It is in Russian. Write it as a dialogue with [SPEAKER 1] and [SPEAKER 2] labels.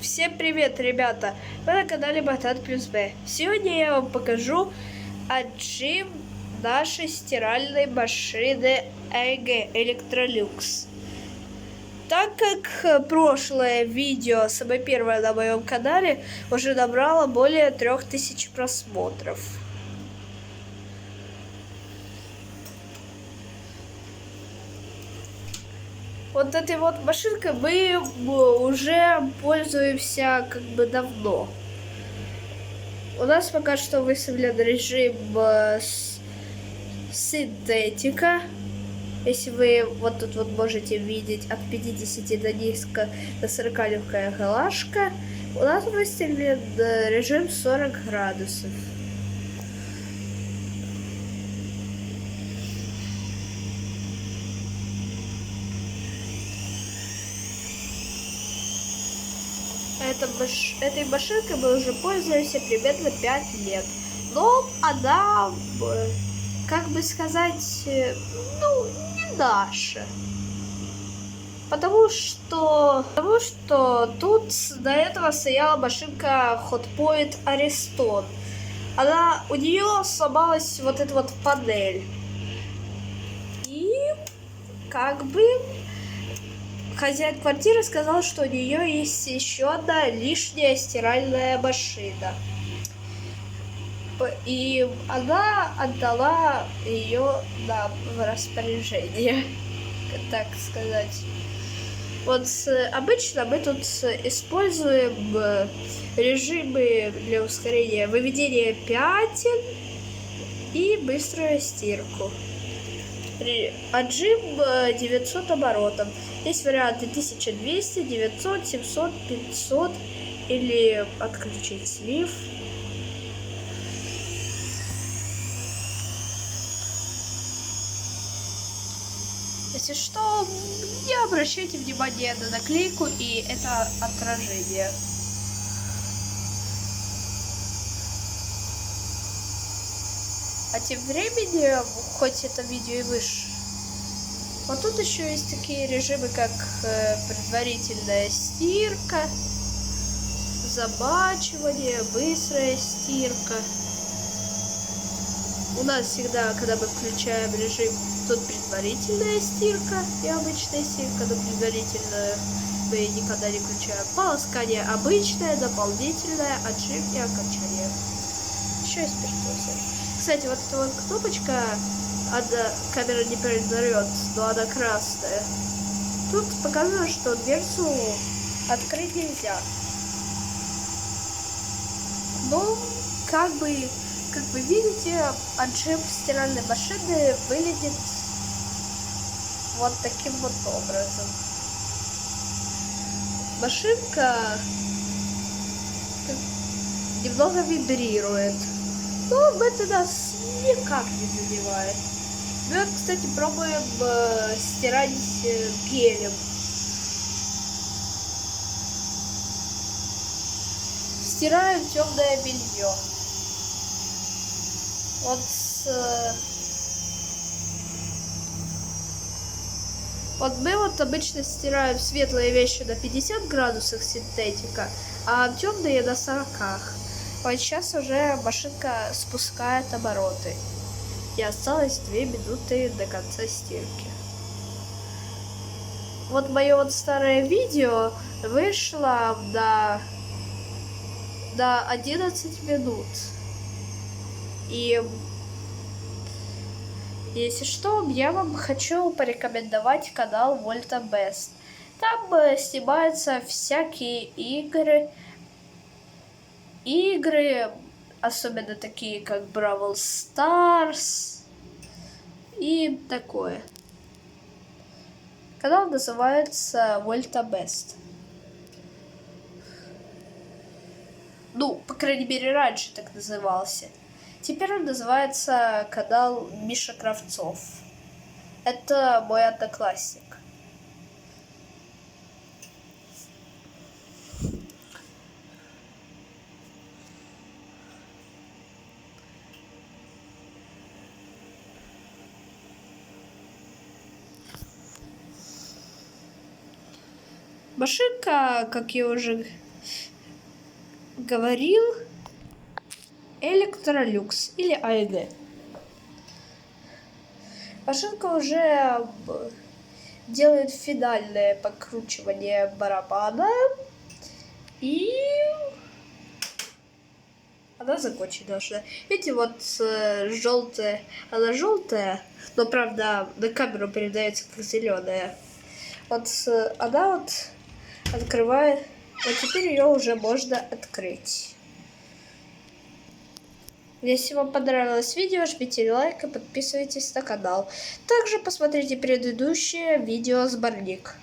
[SPEAKER 1] Всем привет, ребята! Вы на канале Ботан плюс Б. Сегодня я вам покажу отжим нашей стиральной машины EG Electrolux. Так как прошлое видео, самое первое на моем канале, уже набрало более 3000 просмотров. Вот этой вот машинкой мы уже пользуемся как бы давно. У нас пока что выставлен режим синтетика. Если вы вот тут вот можете видеть от 50 до низко до 40 легкая галашка, у нас выставлен режим 40 градусов. Этой машинкой мы уже пользуемся примерно 5 лет. Но она, как бы сказать, не наша. Потому что тут до этого стояла машинка Hotpoint Ariston. У нее сломалась вот эта вот панель. И как бы хозяин квартиры сказал, что у нее есть еще одна лишняя стиральная машина. И она отдала ее нам в распоряжение, так сказать. Вот обычно мы тут используем режимы для ускорения выведения пятен и быструю стирку. Отжим 900 оборотов. Есть варианты 1200, 900, 700, 500 или отключить слив. Если что, не обращайте внимания на наклейку и это отражение. А тем временем, хоть это видео и выше, вот тут еще есть такие режимы, как предварительная стирка, замачивание, быстрая стирка. У нас всегда, когда мы включаем режим, тут предварительная стирка и обычная стирка, но предварительную мы никогда не включаем. Полоскание обычное, дополнительное, отжим и окончание. Еще есть спиртозер. Кстати, вот эта вот кнопочка, камера не передает, но она красная. Тут показано, что дверцу открыть нельзя. Но, как вы видите, отжим стиральной машины выглядит вот таким вот образом. Машинка немного вибрирует. Но это нас никак не задевает. Мы, кстати, пробуем стирать гелем. Стираем темное белье. Вот мы обычно стираем светлые вещи на 50 градусах синтетика, а темные на 40. Вот сейчас уже машинка спускает обороты. И осталось 2 минуты до конца стирки. Вот мое вот старое видео вышло на 11 минут. И если что, я вам хочу порекомендовать канал Volta Best. Там снимаются всякие игры, особенно такие как Brawl Stars и такое. Канал называется Volta Best. Ну, по крайней мере, раньше так назывался. Теперь он называется канал Миша Кравцов. Это мой одноклассник. Машинка, как я уже говорил Electrolux или AEG. Машинка уже делает финальное покручивание барабана. И она закончена уже. Видите, вот желтая. Она желтая, но правда на камеру передается как зеленая. Вот она вот открывает. Вот теперь ее уже можно открыть. Если вам понравилось видео, жмите лайк и подписывайтесь на канал. Также посмотрите предыдущее видео сборник.